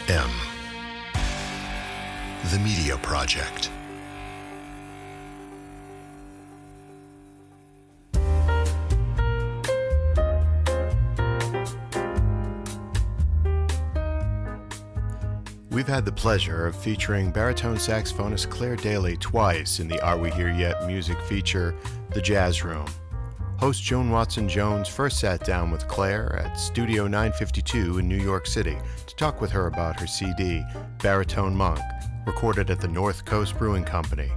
The Media Project. We've had the pleasure of featuring baritone saxophonist Claire Daly twice in the Are We Here Yet music feature, The Jazz Room. Host Joan Watson Jones first sat down with Claire at Studio 952 in New York City to talk with her about her CD, Baritone Monk, recorded at the North Coast Brewing Company.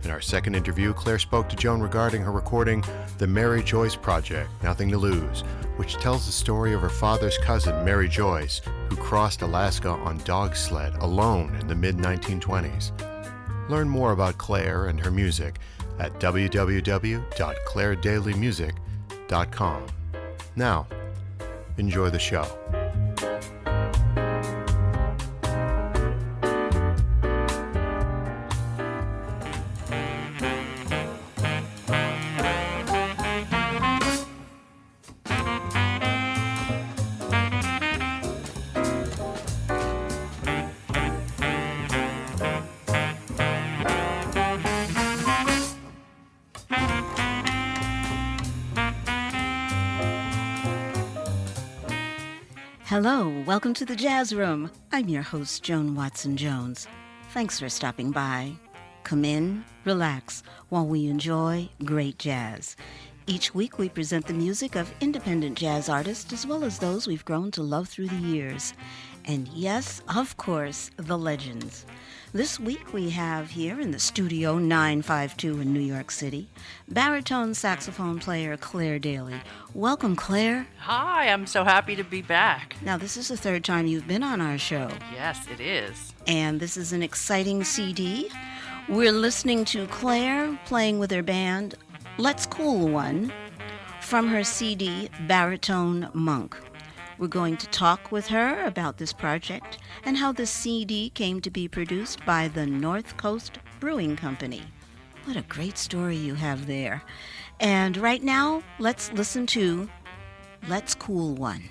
In our second interview, Claire spoke to Joan regarding her recording, The Mary Joyce Project-Nothing to Lose, which tells the story of her father's cousin, Mary Joyce, who crossed Alaska on dog sled alone in the mid-1920s. Learn more about Claire and her music at www.clairedailymusic.com. Now, enjoy the show. Hello, welcome to the Jazz Room. I'm your host, Joan Watson Jones. Thanks for stopping by. Come in, relax, while we enjoy great jazz. Each week we present the music of independent jazz artists as well as those we've grown to love through the years. And yes, of course, the legends. This week we have here in the Studio 952 in New York City, baritone saxophone player Claire Daly. Welcome, Claire. Hi, I'm so happy to be back. Now, this is the third time you've been on our show. Yes, it is. And this is an exciting CD. We're listening to Claire playing with her band, Let's Cool One, from her CD, Baritone Monk. We're going to talk with her about this project and how the CD came to be produced by the North Coast Brewing Company. What a great story you have there. And right now, let's listen to Let's Cool One.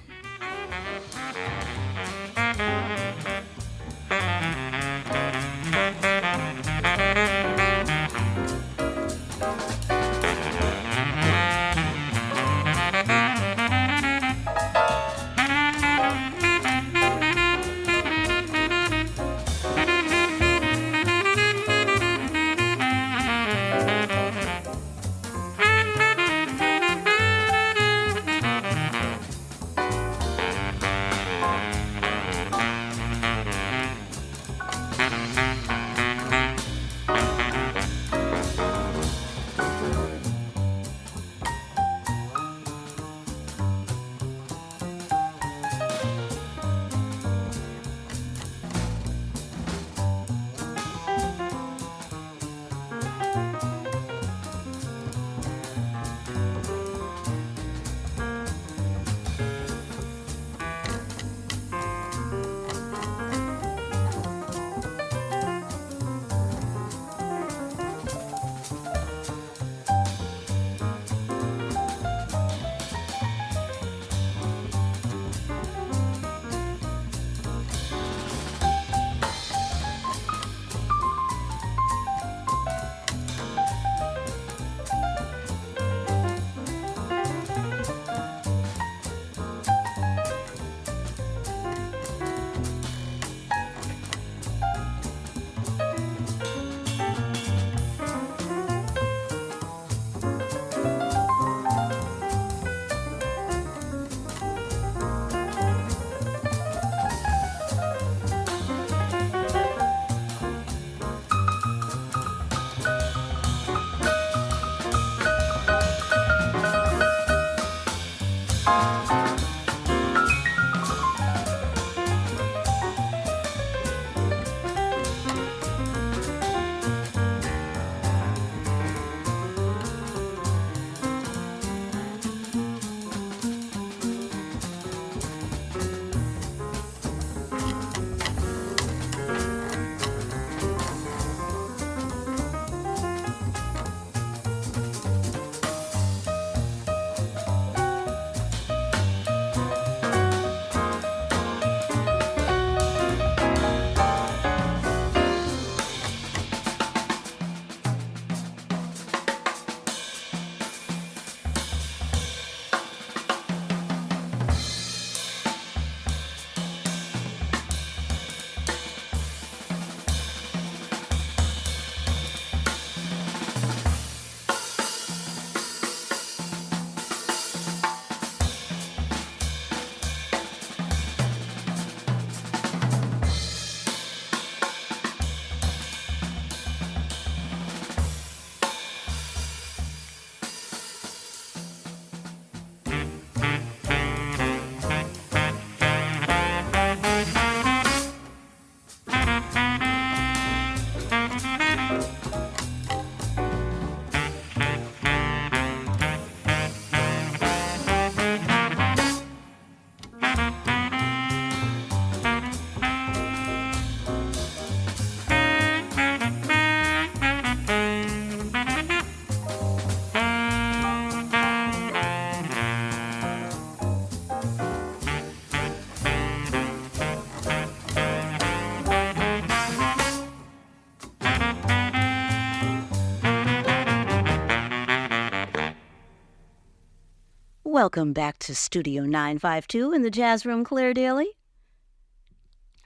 Welcome back to Studio 952 in the Jazz Room, Claire Daly.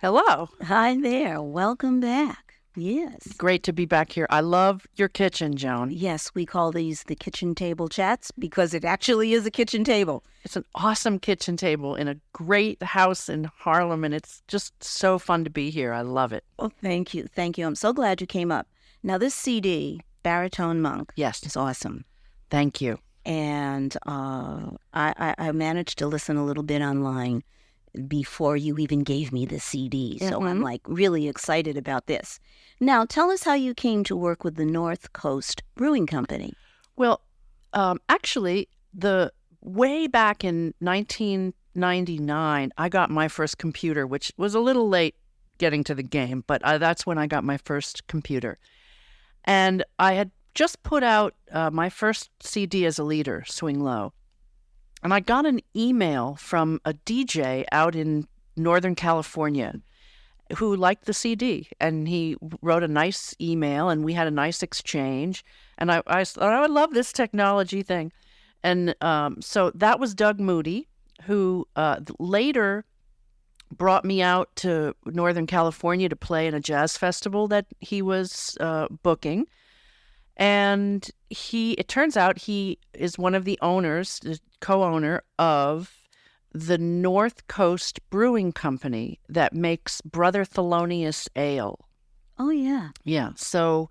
Hello. Hi there. Welcome back. Yes. Great to be back here. I love your kitchen, Joan. Yes, we call these the kitchen table chats because it actually is a kitchen table. It's an awesome kitchen table in a great house in Harlem, and it's just so fun to be here. I love it. Oh, thank you. Thank you. I'm so glad you came up. Now, this CD, Baritone Monk, Yes. is awesome. Thank you. And I managed to listen a little bit online before you even gave me the CD. So I'm like really excited about this. Now, tell us how you came to work with the North Coast Brewing Company. Well, actually, the way back in 1999, I got my first computer, which was a little late getting to the game, but that's when I got my first computer. And I had just put out my first CD as a leader, Swing Low. And I got an email from a DJ out in Northern California who liked the CD. And he wrote a nice email, and we had a nice exchange. And I thought, I would love this technology thing. And so that was Doug Moody, who later brought me out to Northern California to play in a jazz festival that he was booking. And it turns out he is one of the owners, the co-owner of the North Coast Brewing Company that makes Brother Thelonious Ale. Oh, yeah. Yeah. So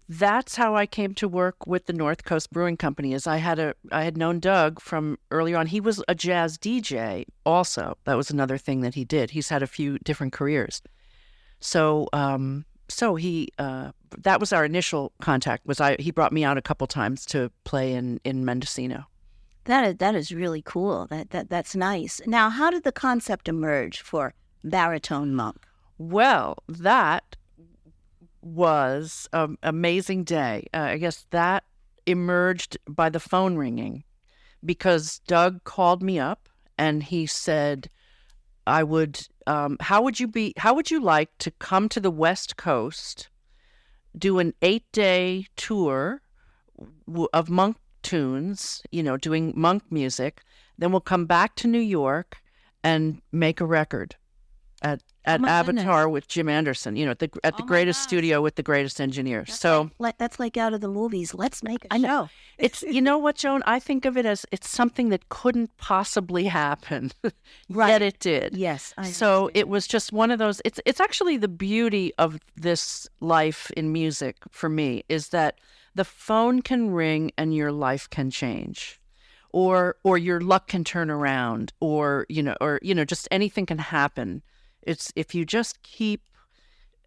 that's how I came to work with the North Coast Brewing Company. Is I had known Doug from earlier on. He was a jazz DJ also. That was another thing that he did. He's had a few different careers. So he that was our initial contact. He brought me out a couple times to play in Mendocino. That is really cool. That's nice. Now, how did the concept emerge for Baritone Monk? Well, that was an amazing day. I guess that emerged by the phone ringing, because Doug called me up and he said, how would you like to come to the West Coast, do an 8-day tour of Monk tunes, doing Monk music, then we'll come back to New York and make a record at AWHY with Jim Anderson, at the greatest studio with the greatest engineers. That's like out of the movies. Let's make a show. It's, you know what, Joan? I think of it as it's something that couldn't possibly happen, Right. Yet it did. Yes. So it was just one of those. It's actually the beauty of this life in music for me is that the phone can ring and your life can change, or your luck can turn around, or just anything can happen. It's if you just keep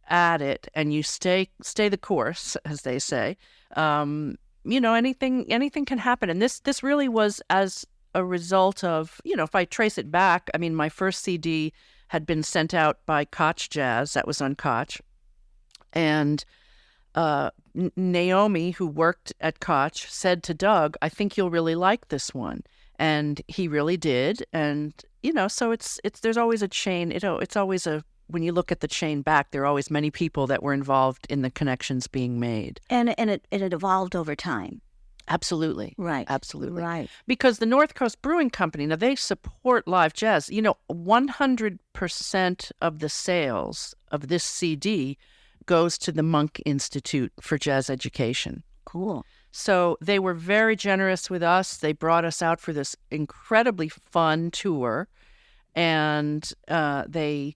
at it and you stay the course, as they say. Anything can happen. And this really was as a result of, if I trace it back, I mean, my first CD had been sent out by Koch Jazz. That was on Koch. And Naomi, who worked at Koch, said to Doug, I think you'll really like this one. And he really did. And, so there's always a chain. It's always when you look at the chain back, there are always many people that were involved in the connections being made. And it evolved over time. Absolutely. Right. Absolutely. Right. Because the North Coast Brewing Company, now they support live jazz. 100% of the sales of this CD goes to the Monk Institute for Jazz Education. Cool. So they were very generous with us. They brought us out for this incredibly fun tour, and they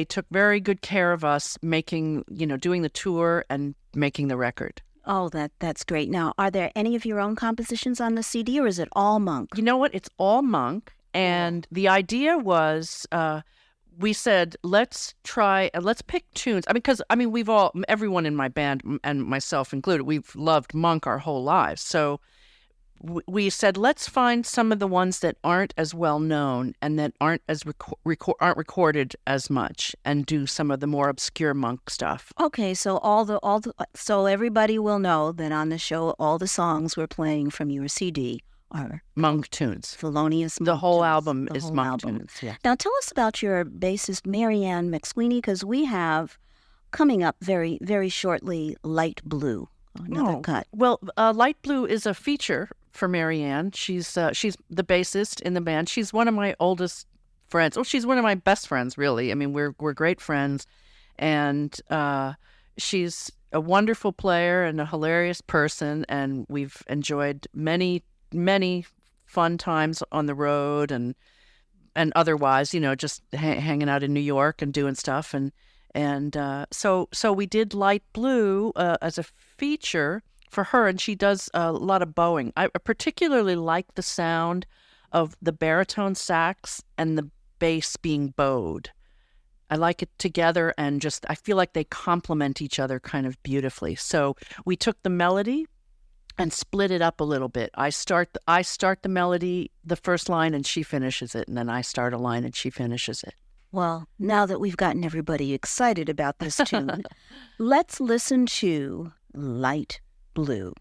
took very good care of us, doing the tour and making the record. Oh, that's great. Now, are there any of your own compositions on the CD, or is it all Monk? You know what? It's all Monk, and the idea was we said, let's pick tunes. Because everyone in my band and myself included, we've loved Monk our whole lives. So we said, let's find some of the ones that aren't as well known and that aren't as aren't recorded as much, and do some of the more obscure Monk stuff. Okay, so so everybody will know that on the show, all the songs we're playing from your CD are Monk tunes. Thelonious Monk The whole tunes. album The is whole Monk album. tunes. Yeah. Now, tell us about your bassist, Mary McSweeney, because we have coming up very, very shortly, Light Blue, another cut. Well, Light Blue is a feature for Mary Ann. She's the bassist in the band. She's one of my oldest friends. Oh, she's one of my best friends, really. I mean, we're great friends, and she's a wonderful player and a hilarious person. And we've enjoyed many fun times on the road and otherwise, just hanging out in New York and doing stuff. And so we did Light Blue as a feature for her, and she does a lot of bowing. I particularly like the sound of the baritone sax and the bass being bowed. I like it together, and just I feel like they complement each other kind of beautifully. So we took the melody and split it up a little bit. I start the melody, the first line, and she finishes it, and then I start a line and she finishes it. Well, now that we've gotten everybody excited about this tune, let's listen to Light Blue.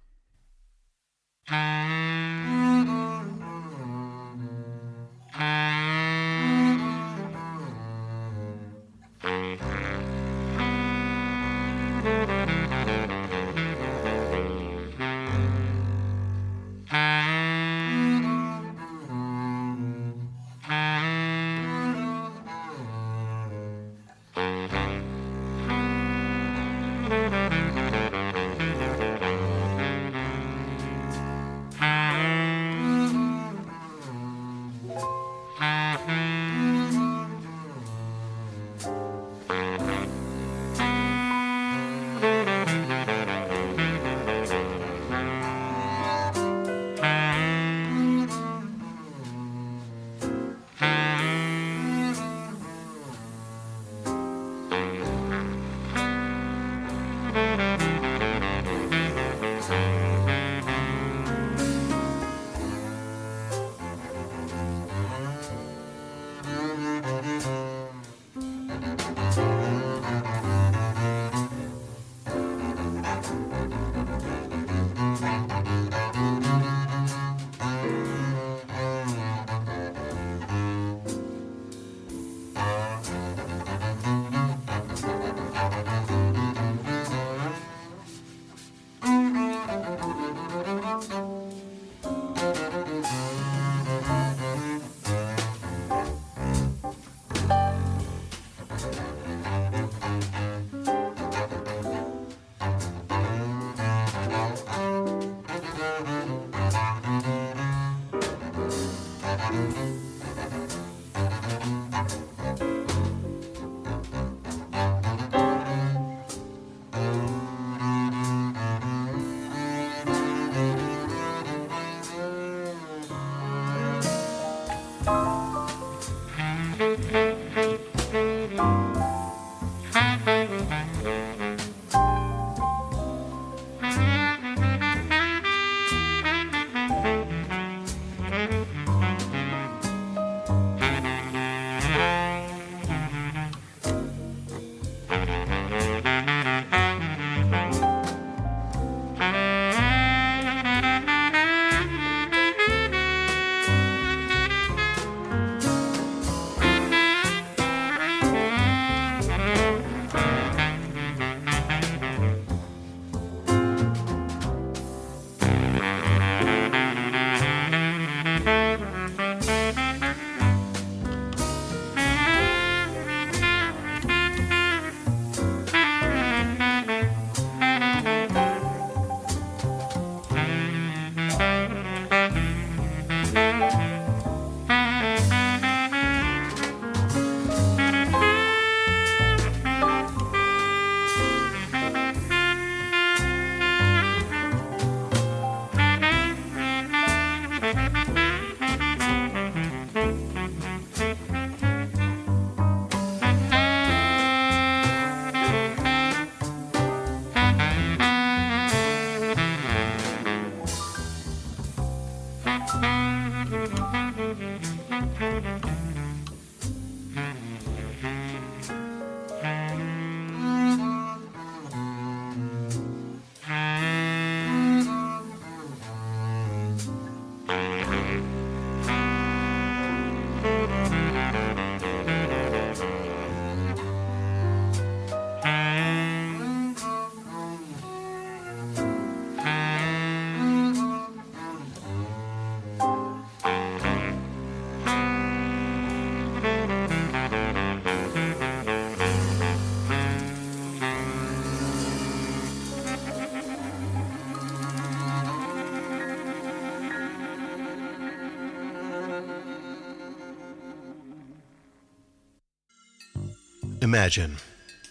Imagine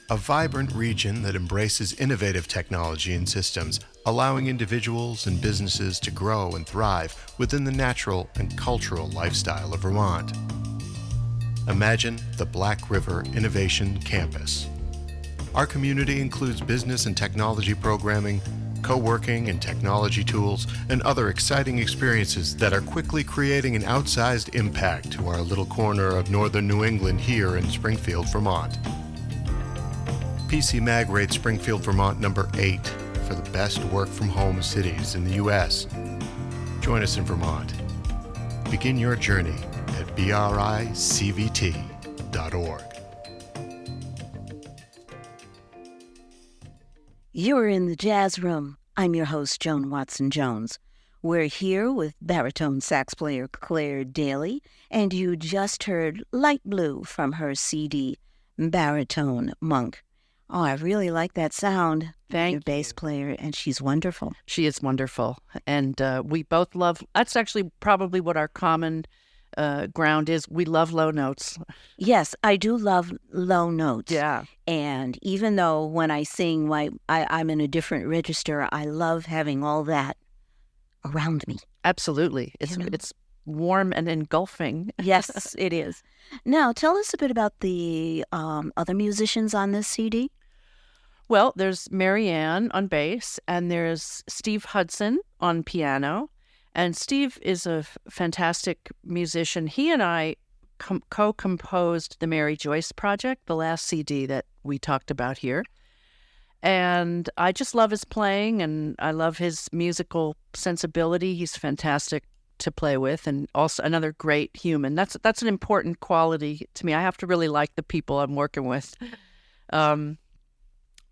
a vibrant region that embraces innovative technology and systems, allowing individuals and businesses to grow and thrive within the natural and cultural lifestyle of Vermont. Imagine the Black River Innovation Campus. Our community includes business and technology programming, co-working and technology tools, and other exciting experiences that are quickly creating an outsized impact to our little corner of northern New England here in Springfield, Vermont. PC Mag rates Springfield, Vermont number 8 for the best work-from-home cities in the U.S. Join us in Vermont. Begin your journey at bricvt.org. You're in the Jazz Room. I'm your host, Joan Watson Jones. We're here with baritone sax player Claire Daly, and you just heard Light Blue from her CD, Baritone Monk. Oh, I really like that sound. Thank your bass you. player, and she's wonderful. She is wonderful. And we both love, that's actually probably what our common ground is. We love low notes. Yes, I do love low notes. Yeah. And even though when I sing, I'm in a different register, I love having all that around me. Absolutely. It's warm and engulfing. Yes, it is. Now, tell us a bit about the other musicians on this CD. Well, there's Mary Ann on bass, and there's Steve Hudson on piano. And Steve is a fantastic musician. He and I co-composed the Mary Joyce Project, the last CD that we talked about here. And I just love his playing, and I love his musical sensibility. He's fantastic to play with, and also another great human. That's an important quality to me. I have to really like the people I'm working with.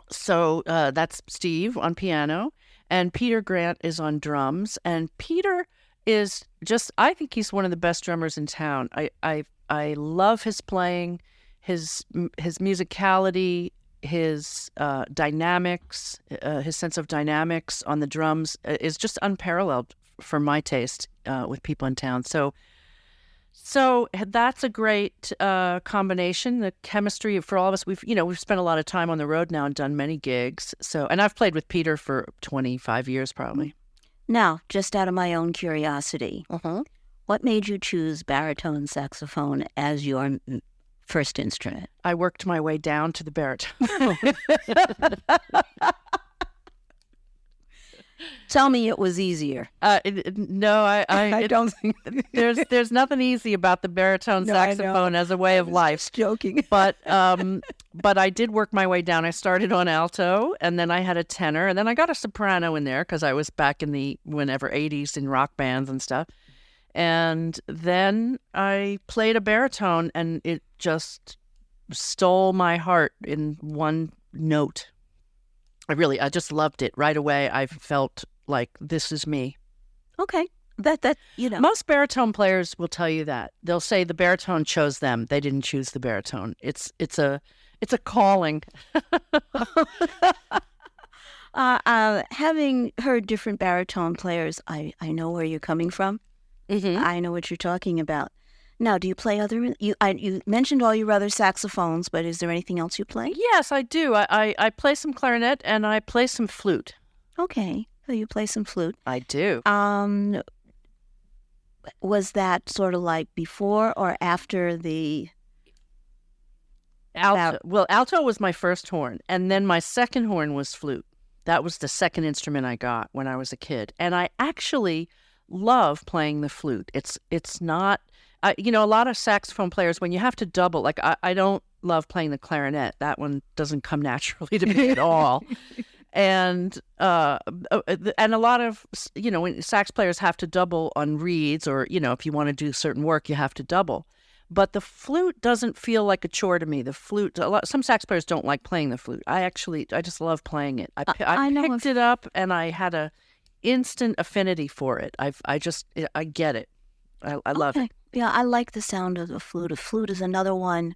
So that's Steve on piano, and Peter Grant is on drums. And Peter is just, I think he's one of the best drummers in town. I love his playing, his musicality, his dynamics, his sense of dynamics on the drums is just unparalleled for my taste with people in town. So that's a great combination. The chemistry for all of us. We've spent a lot of time on the road now and done many gigs. And I've played with Peter for 25 years probably. Now, just out of my own curiosity, what made you choose baritone saxophone as your first instrument? I worked my way down to the baritone. Tell me it was easier. No, I don't think there's nothing easy about the baritone saxophone as a way of life. Just joking. But I did work my way down. I started on alto, and then I had a tenor, and then I got a soprano in there because I was back in the 80s in rock bands and stuff. And then I played a baritone, and it just stole my heart in one note. I just loved it right away. I felt like this is me. Okay. That Most baritone players will tell you that. They'll say the baritone chose them. They didn't choose the baritone. It's a calling. Having heard different baritone players, I know where you're coming from. Mm-hmm. I know what you're talking about. Now, do you play other? You mentioned all your other saxophones, but is there anything else you play? Yes, I do. I play some clarinet and I play some flute. Okay, so you play some flute. I do. Was that sort of like before or after the alto? Well, alto was my first horn, and then my second horn was flute. That was the second instrument I got when I was a kid, and I actually love playing the flute. It's not. A lot of saxophone players, when you have to double, like I don't love playing the clarinet. That one doesn't come naturally to me at all. And a lot of, when sax players have to double on reeds or, if you want to do certain work, you have to double. But the flute doesn't feel like a chore to me. The flute, some sax players don't like playing the flute. I just love playing it. I picked it up and I had a instant affinity for it. I get it. I love it. Yeah, I like the sound of the flute. A flute is another one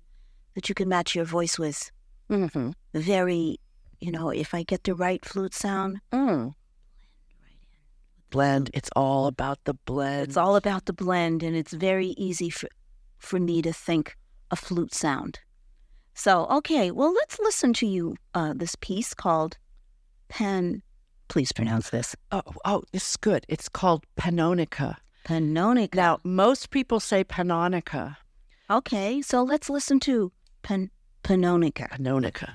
that you can match your voice with. Mm-hmm. Very, if I get the right flute sound. Blend. It's all about the blend. It's all about the blend, and it's very easy for me to think a flute sound. So, okay, well, let's listen to you this piece called Please pronounce this. Oh, this is good. It's called Pannonica. Pannonica. Now, most people say Pannonica. Okay, so let's listen to Pannonica. Pannonica.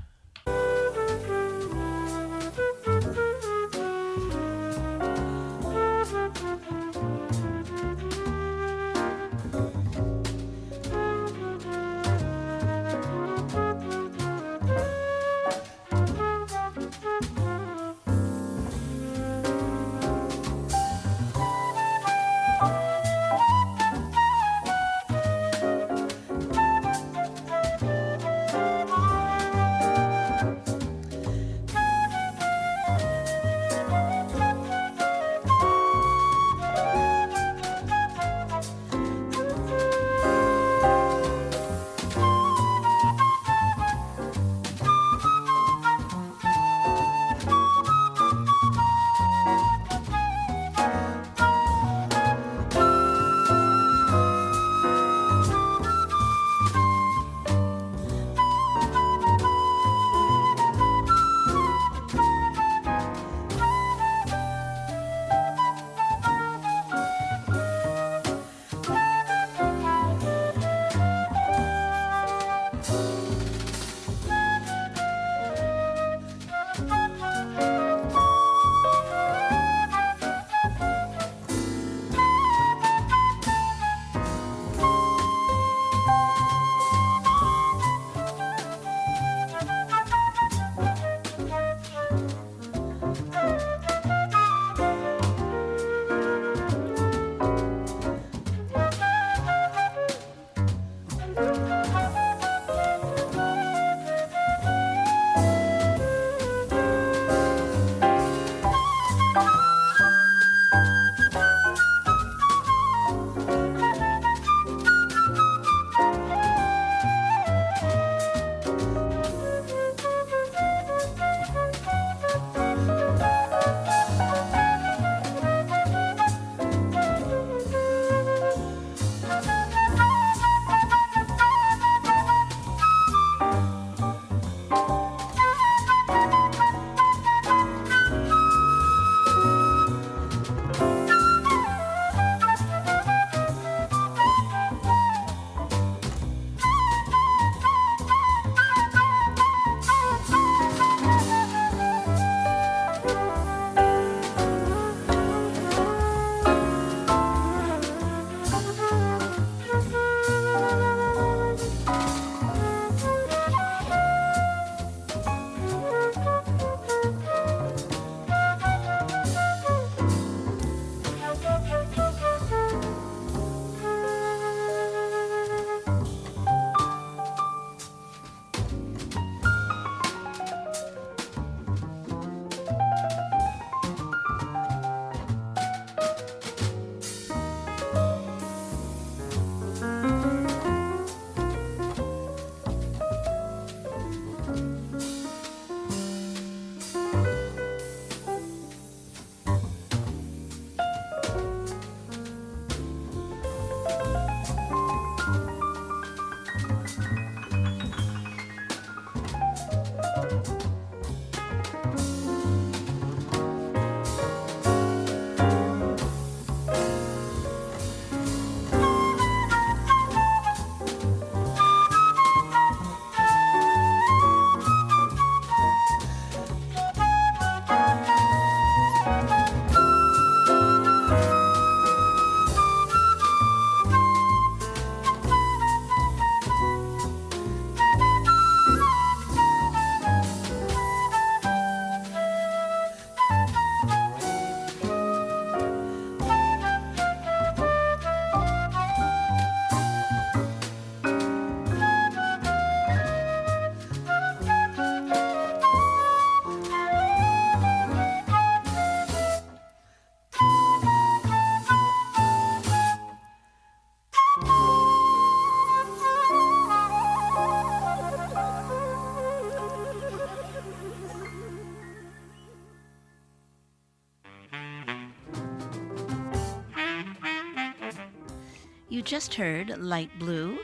just heard Light Blue,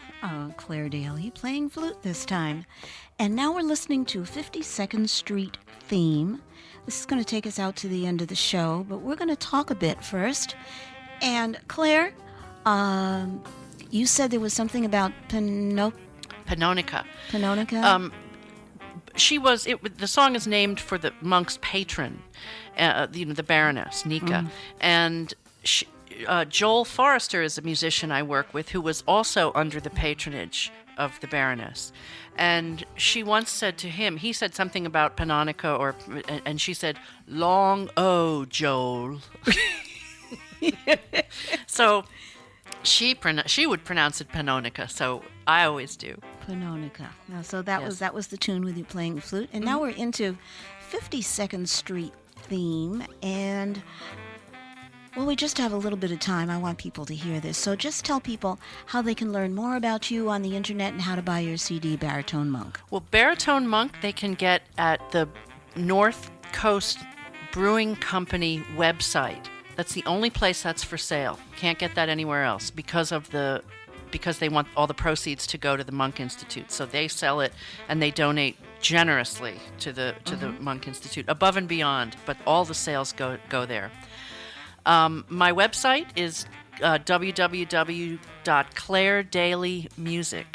Claire Daly playing flute this time. And now we're listening to 52nd Street Theme. This is going to take us out to the end of the show, but we're going to talk a bit first. And Claire, you said there was something about Pannonica. Pannonica? The song is named for the monk's patron, the Baroness, Nika. And Joel Forrester is a musician I work with who was also under the patronage of the Baroness. And she once said to him, he said something about Pannonica, and she said, "Long O, Joel." So she would pronounce it Pannonica, so I always do. Pannonica. So that was the tune with you playing the flute. And now we're into 52nd Street Theme. And, well, we just have a little bit of time. I want people to hear this. So just tell people how they can learn more about you on the internet and how to buy your CD, Baritone Monk. Well, Baritone Monk they can get at the North Coast Brewing Company website. That's the only place that's for sale. Can't get that anywhere else because they want all the proceeds to go to the Monk Institute. So they sell it and they donate generously to the Monk Institute, above and beyond, but all the sales go there. My website is www.clairedalymusic,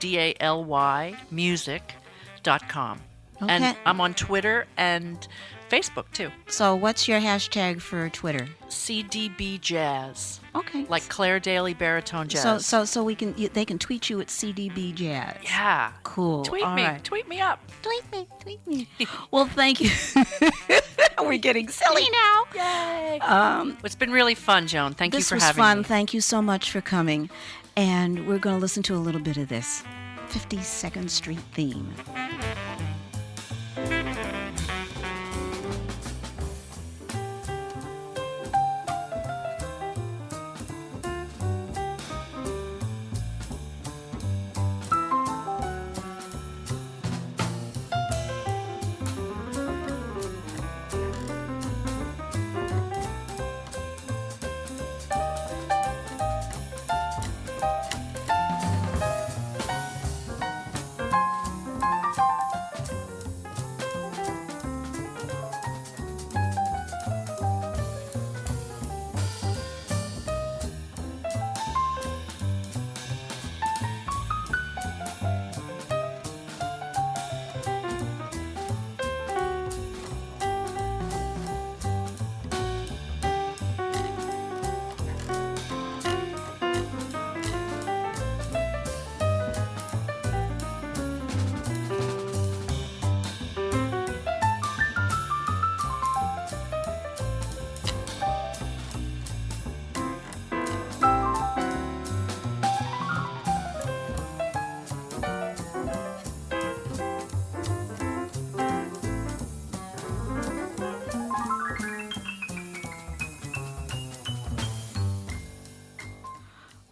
CLAIREDALY music.com. Okay. And I'm on Twitter and Facebook too. So what's your hashtag for Twitter? CDB Jazz. Okay. Like Claire Daly Baritone Jazz. So they can tweet you at CDB Jazz. Yeah. Cool. Tweet All me. right. Tweet me up. Tweet me. Well, thank you. We're getting silly now. Yay. It's been really fun, Joan. Thank you for having me. This was fun. Thank you so much for coming. And we're going to listen to a little bit of this 52nd Street Theme.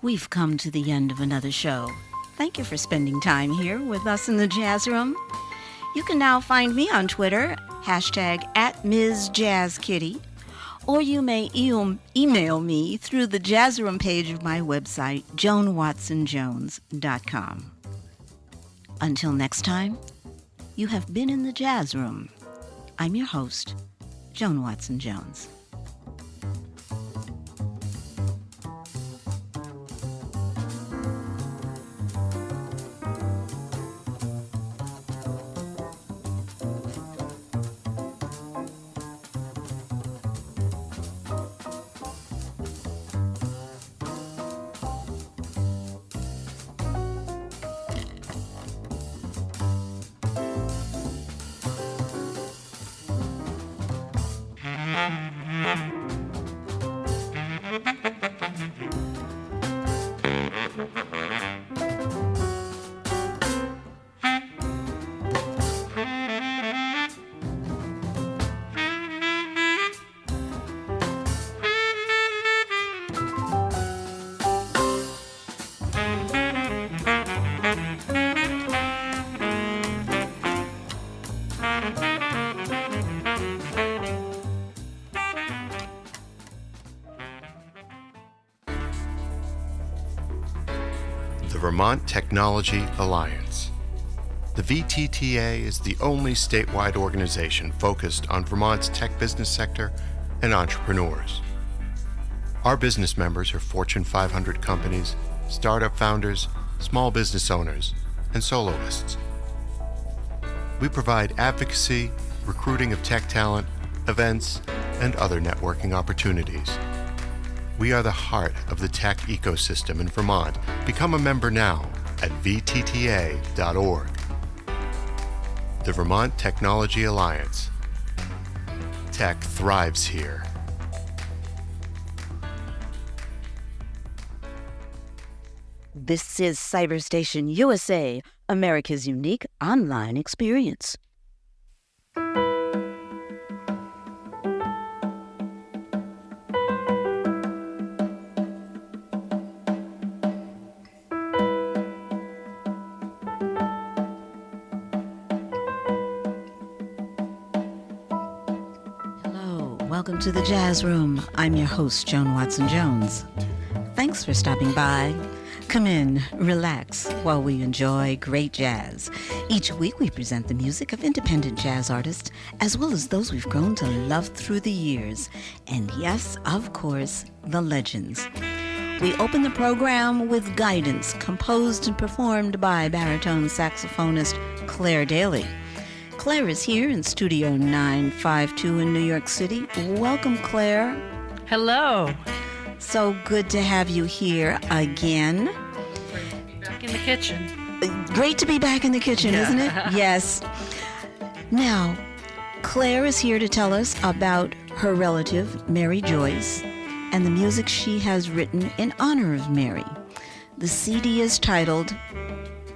We've come to the end of another show. Thank you for spending time here with us in the Jazz Room. You can now find me on Twitter, hashtag @MsJazzKitty, or you may email me through the Jazz Room page of my website, joanwatsonjones.com. Until next time, you have been in the Jazz Room. I'm your host, Joan Watson Jones. the Vermont Technology Alliance. The VTTA is the only statewide organization focused on Vermont's tech business sector and entrepreneurs. Our business members are Fortune 500 companies, startup founders, small business owners, and soloists. We provide advocacy, recruiting of tech talent, events, and other networking opportunities. We are the heart of the tech ecosystem in Vermont. Become a member now at vtta.org. The Vermont Technology Alliance. Tech thrives here. This is Cyberstation USA, America's unique online experience. Welcome to the Jazz Room. I'm your host, Joan Watson Jones. Thanks for stopping by. Come in, relax while we enjoy great jazz. Each week we present the music of independent jazz artists as well as those we've grown to love through the years. And yes, of course, the legends. We open the program with Guidance, composed and performed by baritone saxophonist Claire Daly. Claire is here in Studio 952 in New York City. Welcome, Claire. Hello. So good to have you here again. Back in the kitchen. Great to be back in the kitchen, isn't it? Yes. Now, Claire is here to tell us about her relative, Mary Joyce, and the music she has written in honor of Mary. The CD is titled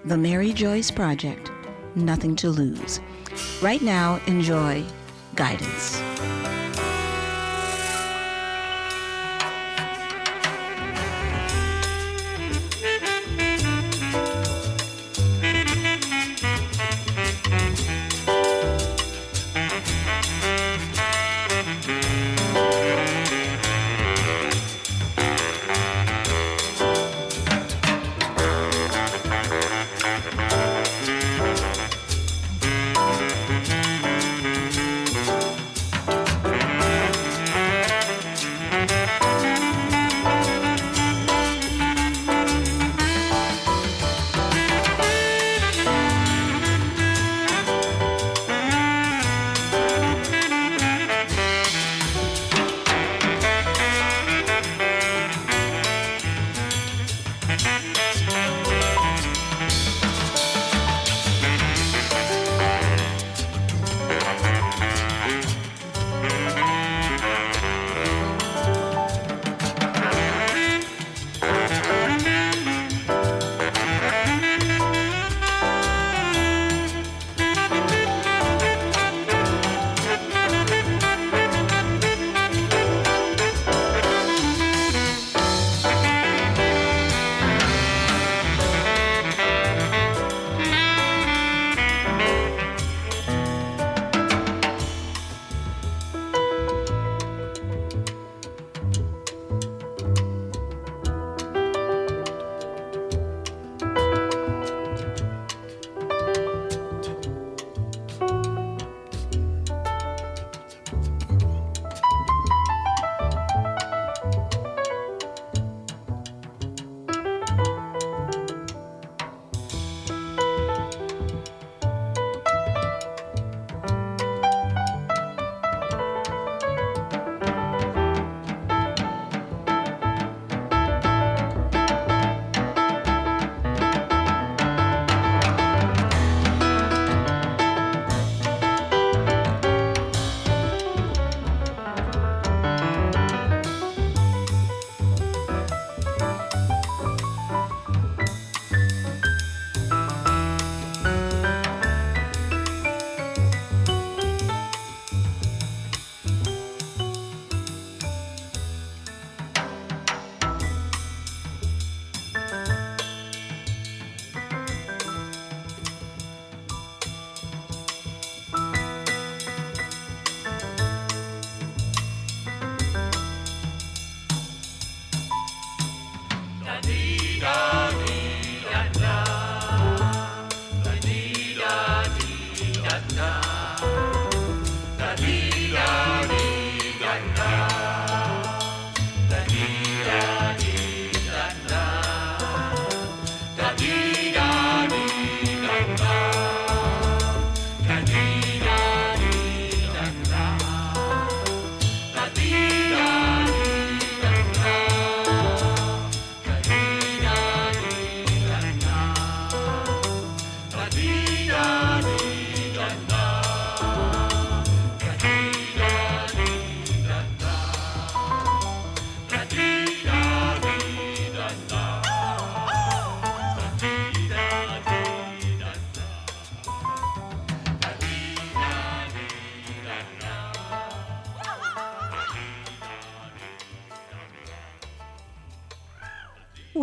The Mary Joyce Project-Nothing to Lose. Right now, enjoy Guidance.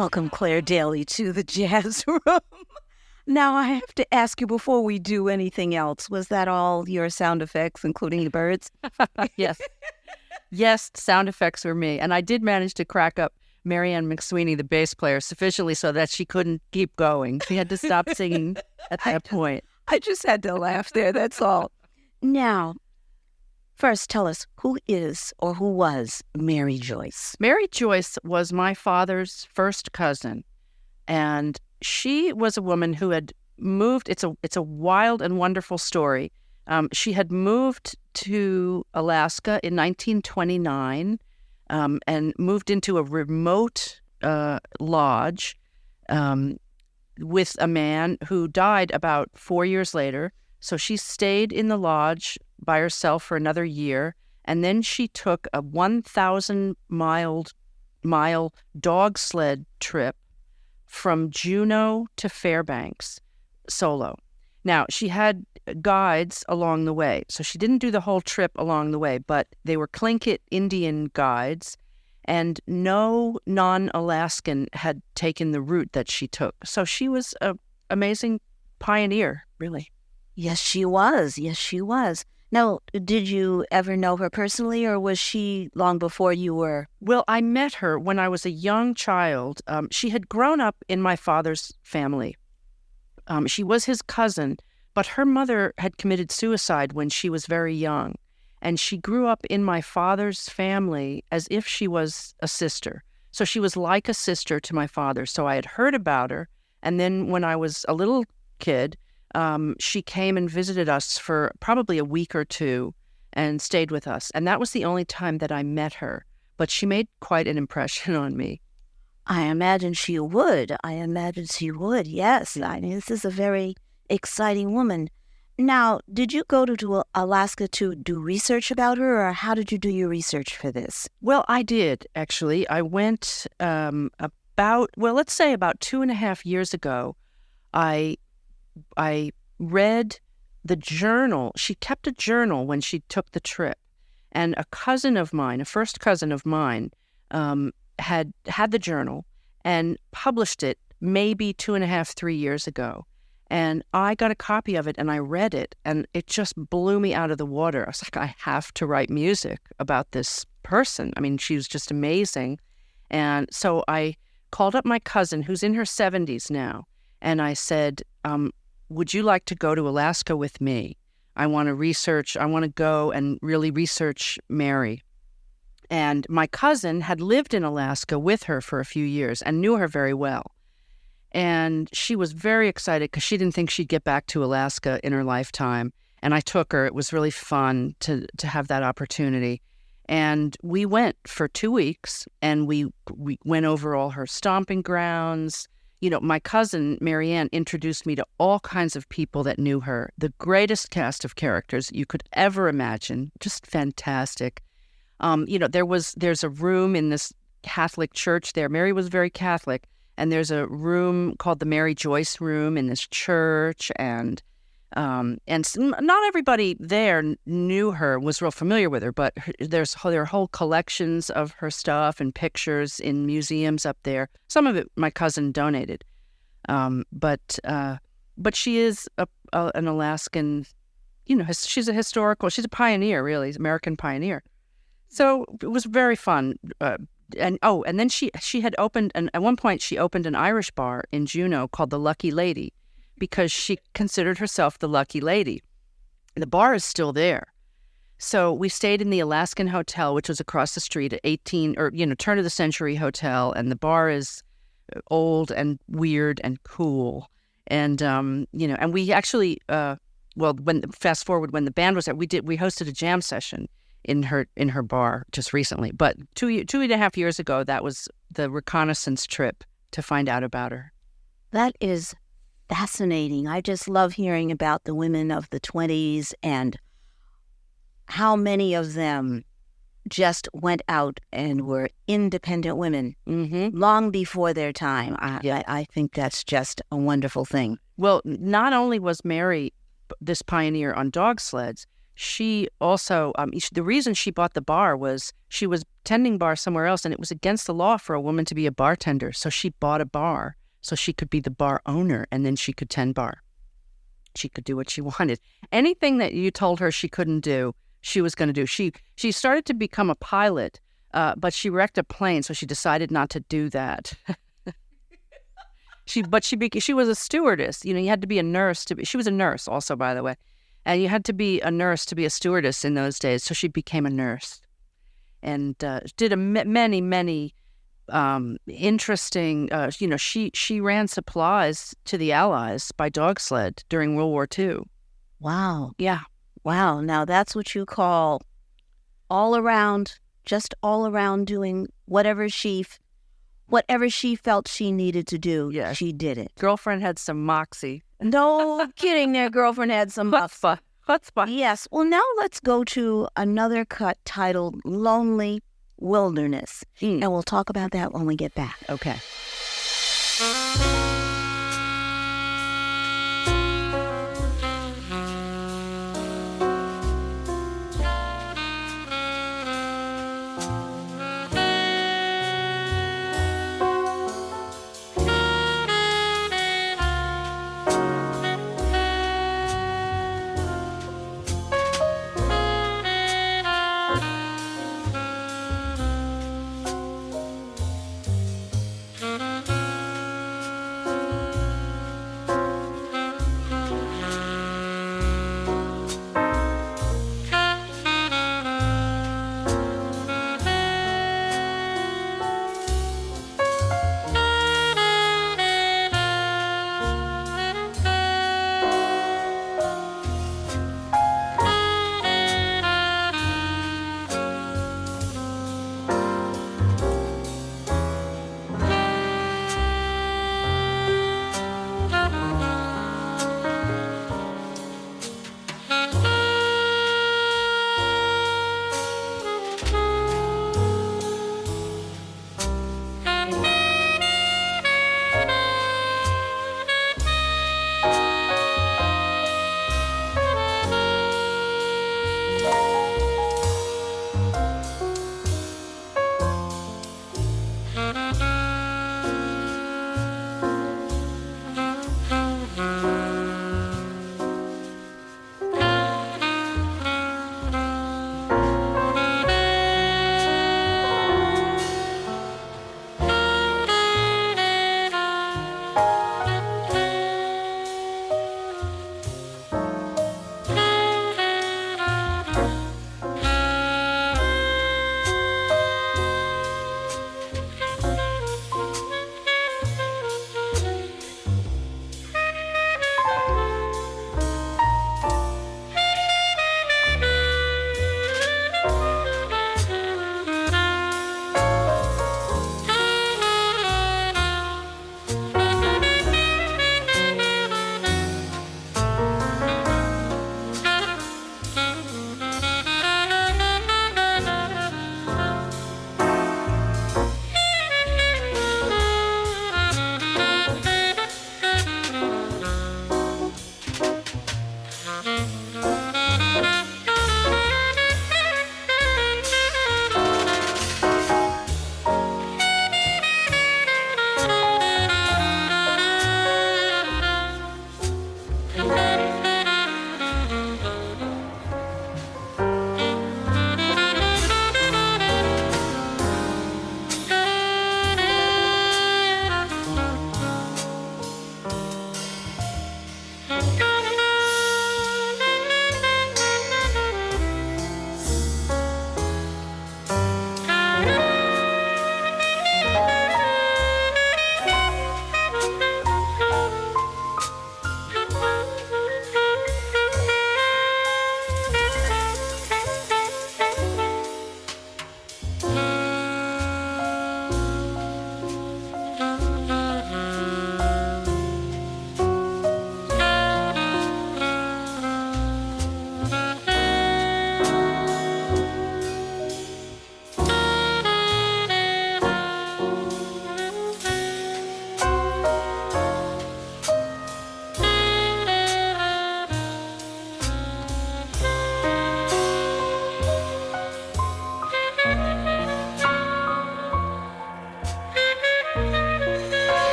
Welcome, Claire Daly, to the Jazz Room. Now, I have to ask you before we do anything else, was that all your sound effects, including the birds? Yes. Yes, sound effects were me. And I did manage to crack up Marianne McSweeney, the bass player, sufficiently so that she couldn't keep going. She had to stop singing at that point. I just had to laugh there, that's all. Now, first tell us, who is or who was Mary Joyce? Mary Joyce was my father's first cousin, and she was a woman who had moved. It's a wild and wonderful story. She had moved to Alaska in 1929 and moved into a remote lodge with a man who died about 4 years later. So she stayed in the lodge by herself for another year, and then she took a 1,000-mile dog sled trip from Juneau to Fairbanks solo. Now, she had guides along the way, so she didn't do the whole trip along the way, but they were Tlingit Indian guides, and no non-Alaskan had taken the route that she took. So she was an amazing pioneer, really. Yes, she was. Yes, she was. Now, did you ever know her personally, or was she long before you were? Well, I met her when I was a young child. She had grown up in my father's family. She was his cousin, but her mother had committed suicide when she was very young. And she grew up in my father's family as if she was a sister. So she was like a sister to my father. So I had heard about her. And then when I was a little kid, she came and visited us for probably a week or two and stayed with us. And that was the only time that I met her. But she made quite an impression on me. I imagine she would. Yes. I mean, this is a very exciting woman. Now, did you go to Alaska to do research about her, or how did you do your research for this? Well, I did, actually. I went let's say about 2.5 years ago. I read the journal. She kept a journal when she took the trip. And a first cousin of mine, had the journal and published it maybe 2.5, 3 years ago. And I got a copy of it and I read it, and it just blew me out of the water. I was like, I have to write music about this person. I mean, she was just amazing. And so I called up my cousin, who's in her 70s now, and I said, would you like to go to Alaska with me? I want to go and really research Mary. And my cousin had lived in Alaska with her for a few years and knew her very well. And she was very excited because she didn't think she'd get back to Alaska in her lifetime. And I took her. It was really fun to have that opportunity. And we went for 2 weeks, and we went over all her stomping grounds. You know, my cousin, Marianne, introduced me to all kinds of people that knew her. The greatest cast of characters you could ever imagine. Just fantastic. There's a room in this Catholic church there. Mary was very Catholic. And there's a room called the Mary Joyce Room in this church. And not everybody there knew her, was real familiar with her, but there are whole collections of her stuff and pictures in museums up there. Some of it my cousin donated. But she is an Alaskan, she's a pioneer, really, American pioneer. So it was very fun. And then she had opened, at one point she opened an Irish bar in Juneau called the Lucky Lady, because she considered herself the Lucky Lady. The bar is still there. So we stayed in the Alaskan Hotel, which was across the street at turn of the century hotel. And the bar is old and weird and cool. And, and we actually, fast forward, when the band was there, we hosted a jam session in her bar just recently. But 2.5 years ago, that was the reconnaissance trip to find out about her. That is fascinating. I just love hearing about the women of the 20s and how many of them just went out and were independent women long before their time. I think that's just a wonderful thing. Well, not only was Mary this pioneer on dog sleds, she also, the reason she bought the bar was she was tending bar somewhere else, and it was against the law for a woman to be a bartender. So she bought a bar so she could be the bar owner, and then she could tend bar. She could do what she wanted. Anything that you told her she couldn't do, she was going to do. She started to become a pilot, but she wrecked a plane, so she decided not to do that. She was a stewardess. You had to be a nurse she was a nurse also, by the way. And you had to be a nurse to be a stewardess in those days. So she became a nurse and did many interesting, she ran supplies to the Allies by dog sled during World War II. Wow. Yeah. Wow. Now that's what you call all around doing whatever she felt she needed to do. Yeah. She did it. Girlfriend had some moxie. No kidding there. Girlfriend had some Chutzpah. Yes. Well, now let's go to another cut titled Lonely Wilderness. And we'll talk about that when we get back. Okay.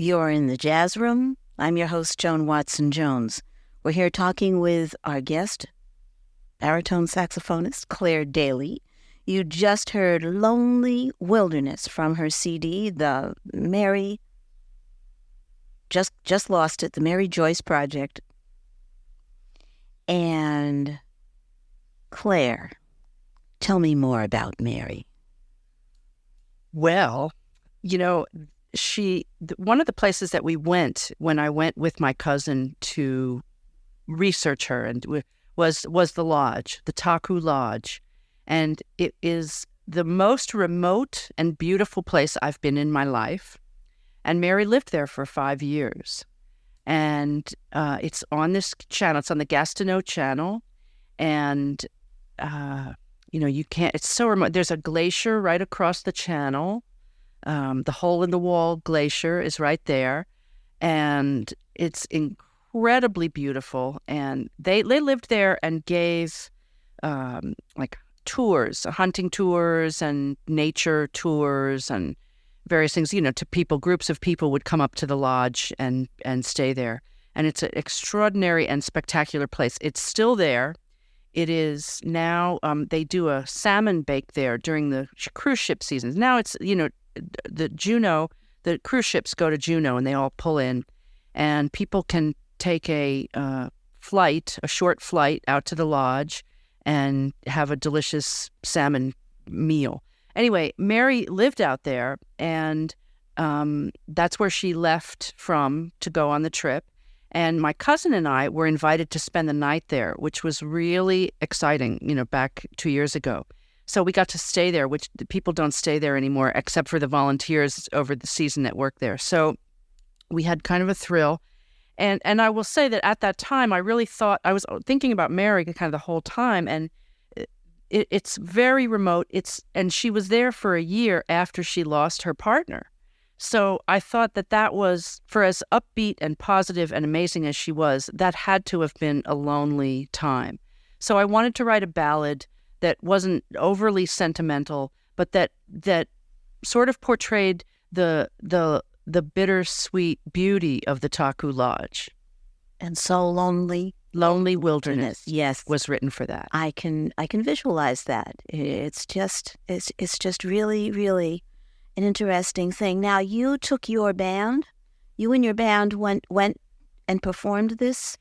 You're in the Jazz Room. I'm your host, Joan Watson Jones. We're here talking with our guest, baritone saxophonist Claire Daly. You just heard Lonely Wilderness from her CD, the Mary, just lost it, the Mary Joyce Project. And Claire, tell me more about Mary. Well, one of the places that we went when I went with my cousin to research her and was the lodge, the Taku Lodge. And it is the most remote and beautiful place I've been in my life. And Mary lived there for 5 years. And it's on this channel. It's on the Gastineau Channel. And, you can't, it's so remote. There's a glacier right across the channel. The hole-in-the-wall glacier is right there. And it's incredibly beautiful. And they lived there and gave tours, hunting tours and nature tours and various things, to people. Groups of people would come up to the lodge and stay there. And it's an extraordinary and spectacular place. It's still there. It is now, they do a salmon bake there during the cruise ship seasons. Now it's, the cruise ships go to Juneau and they all pull in. And people can take a short flight out to the lodge and have a delicious salmon meal. Anyway, Mary lived out there, and that's where she left from to go on the trip. And my cousin and I were invited to spend the night there, which was really exciting, back 2 years ago. So we got to stay there, which the people don't stay there anymore, except for the volunteers over the season that work there. So we had kind of a thrill. And I will say that at that time, I really thought, I was thinking about Mary kind of the whole time, and it's very remote. And she was there for a year after she lost her partner. So I thought that was, for as upbeat and positive and amazing as she was, that had to have been a lonely time. So I wanted to write a ballad that wasn't overly sentimental, but that sort of portrayed the bittersweet beauty of the Taku Lodge. And so Lonely Wilderness, yes, was written for that. I can visualize that. It's just really, really an interesting thing. Now, you took your band. You and your band went and performed this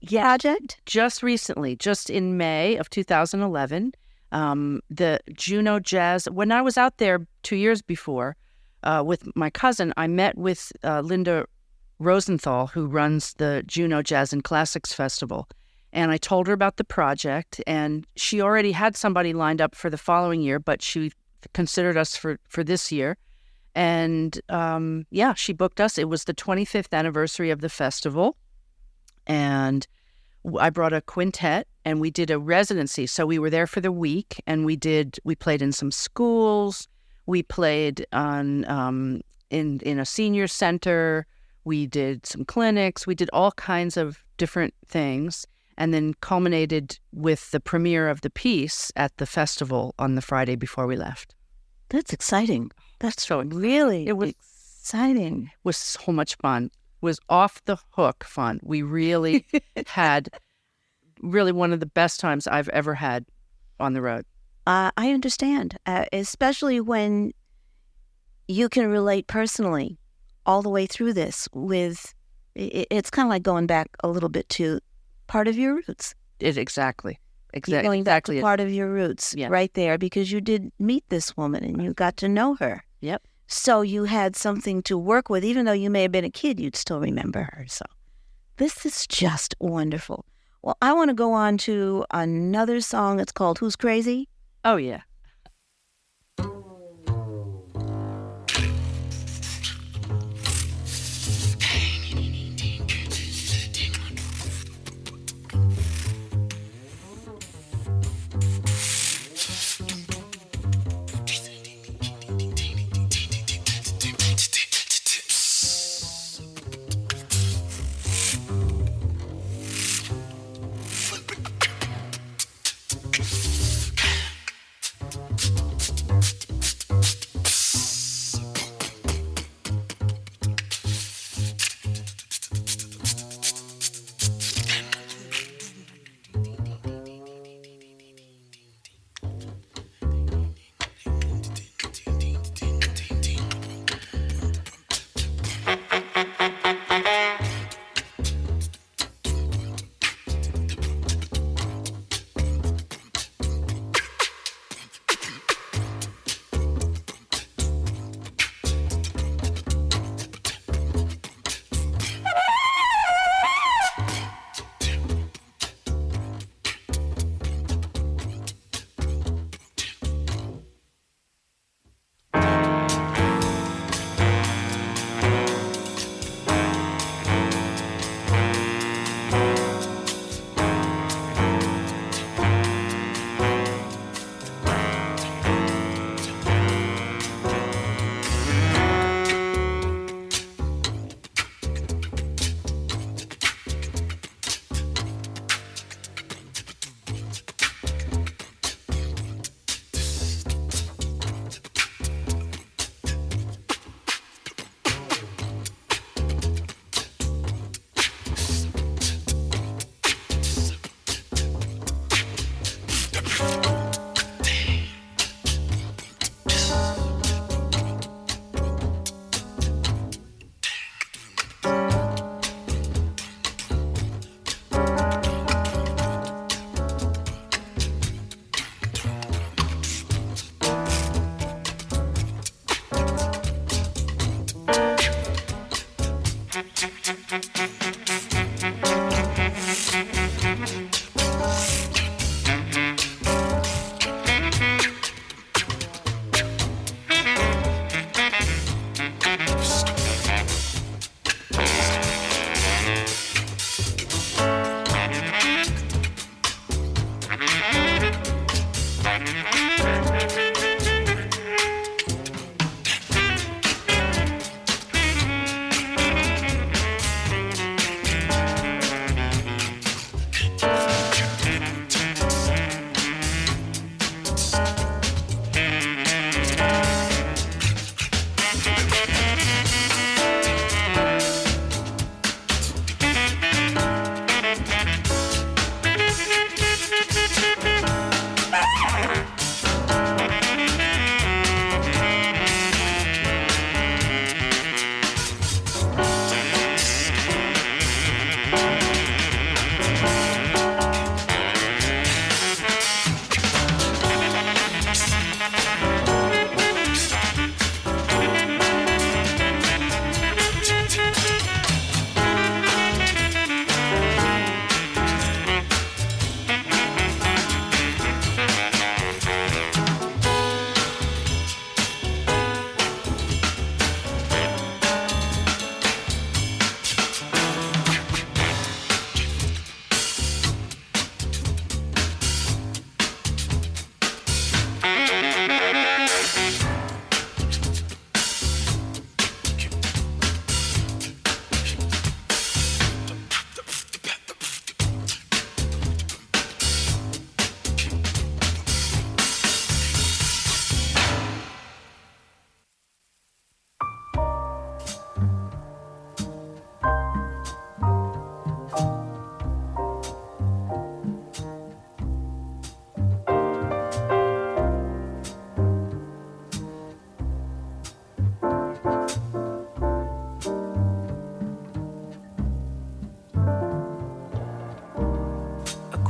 project? Just recently, just in May of 2011, the Juneau Jazz. When I was out there 2 years before with my cousin, I met with Linda Rosenthal, who runs the Juneau Jazz and Classics Festival. And I told her about the project, and she already had somebody lined up for the following year, but she considered us for this year. And she booked us. It was the 25th anniversary of the festival. And I brought a quintet, and we did a residency. So we were there for the week, and we played in some schools. We played on in a senior center. We did some clinics. We did all kinds of different things, and then culminated with the premiere of the piece at the festival on the Friday before we left. That's exciting. That's so really exciting. It was so much fun. It was off the hook fun. We really had one of the best times I've ever had on the road. I understand, especially when you can relate personally all the way through this with, it's kind of like going back a little bit to part of your roots. Exactly. You're going back to part of your roots right there, because you did meet this woman and you got to know her. Yep. So you had something to work with. Even though you may have been a kid, you'd still remember her. So this is just wonderful. Well, I want to go on to another song. It's called Who's Crazy? Oh, yeah.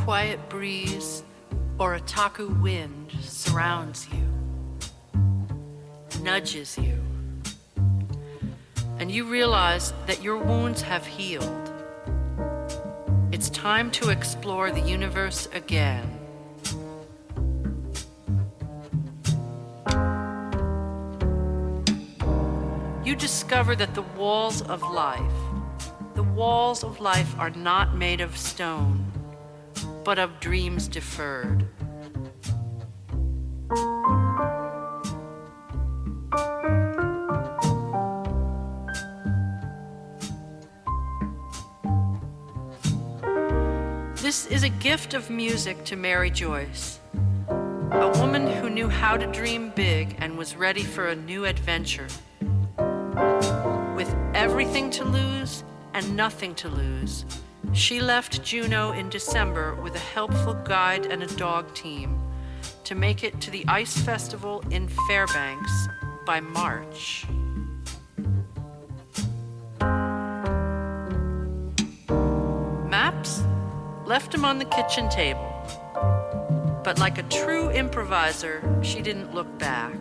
quiet breeze or a taku wind surrounds you, nudges you, and you realize that your wounds have healed. It's time to explore the universe again. You discover that the walls of life are not made of stone, but of dreams deferred. This is a gift of music to Mary Joyce, a woman who knew how to dream big and was ready for a new adventure. With everything to lose and nothing to lose, she left Juneau in December with a helpful guide and a dog team to make it to the Ice Festival in Fairbanks by March. Maps left him on the kitchen table, but like a true improviser, she didn't look back.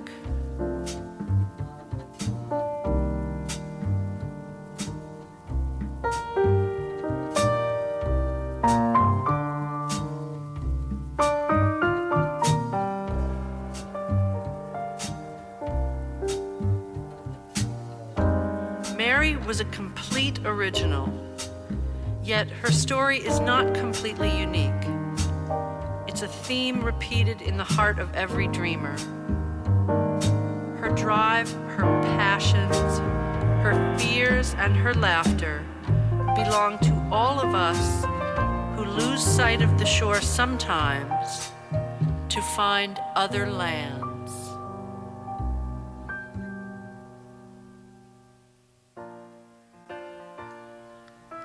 Mary was a complete original, yet her story is not completely unique. It's a theme repeated in the heart of every dreamer. Her drive, her passions, her fears, and her laughter belong to all of us who lose sight of the shore sometimes to find other lands.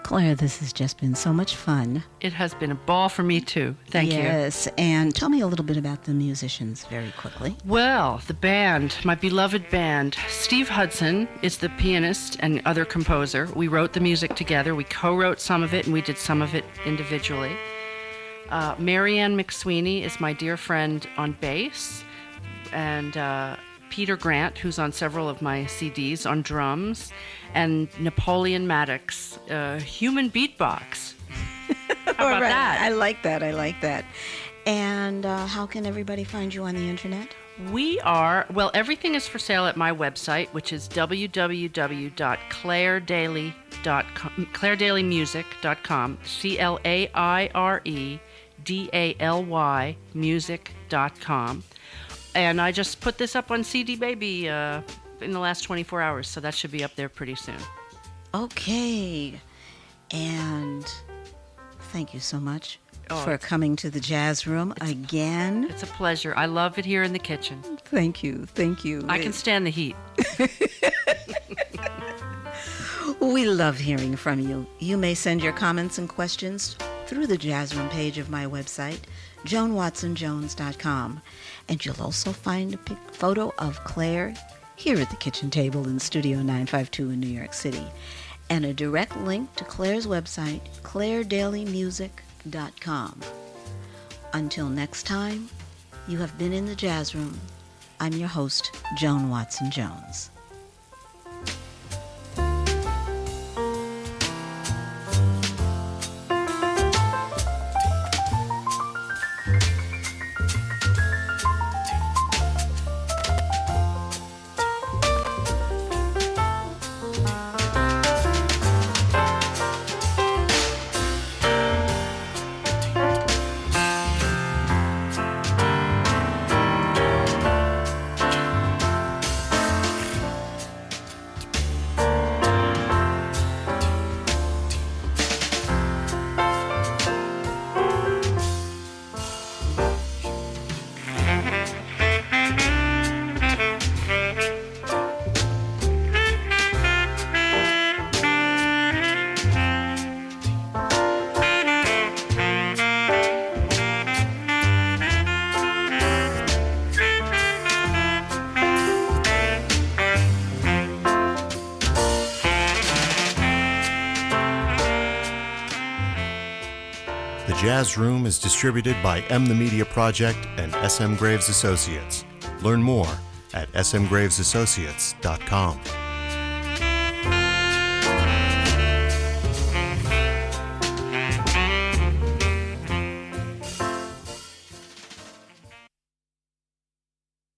Claire, this has just been so much fun. It has been a ball for me too. Thank you. Yes, and tell me a little bit about the musicians very quickly. Well, the band, my beloved band. Steve Hudson is the pianist and other composer. We wrote the music together. We co-wrote some of it and we did some of it individually. Mary Ann McSweeney is my dear friend on bass and Peter Grant, who's on several of my CDs, on drums, and Napoleon Maddox, human beatbox. How about that? I like that. And how can everybody find you on the internet? Everything is for sale at my website, which is www.claredaly.com, claredailymusic.com, CLAIREDALY music.com. And I just put this up on CD Baby in the last 24 hours, so that should be up there pretty soon. Okay. And thank you so much for coming to the Jazz Room again. It's a pleasure. I love it here in the kitchen. Thank you. I can stand the heat. We love hearing from you. You may send your comments and questions through the Jazz Room page of my website, joanwatsonjones.com. And you'll also find a photo of Claire here at the kitchen table in Studio 952 in New York City, and a direct link to Claire's website, claredailymusic.com. Until next time, you have been in the Jazz Room. I'm your host, Joan Watson Jones. The Jazz Room is distributed by M. The Media Project and S.M. Graves Associates. Learn more at smgravesassociates.com.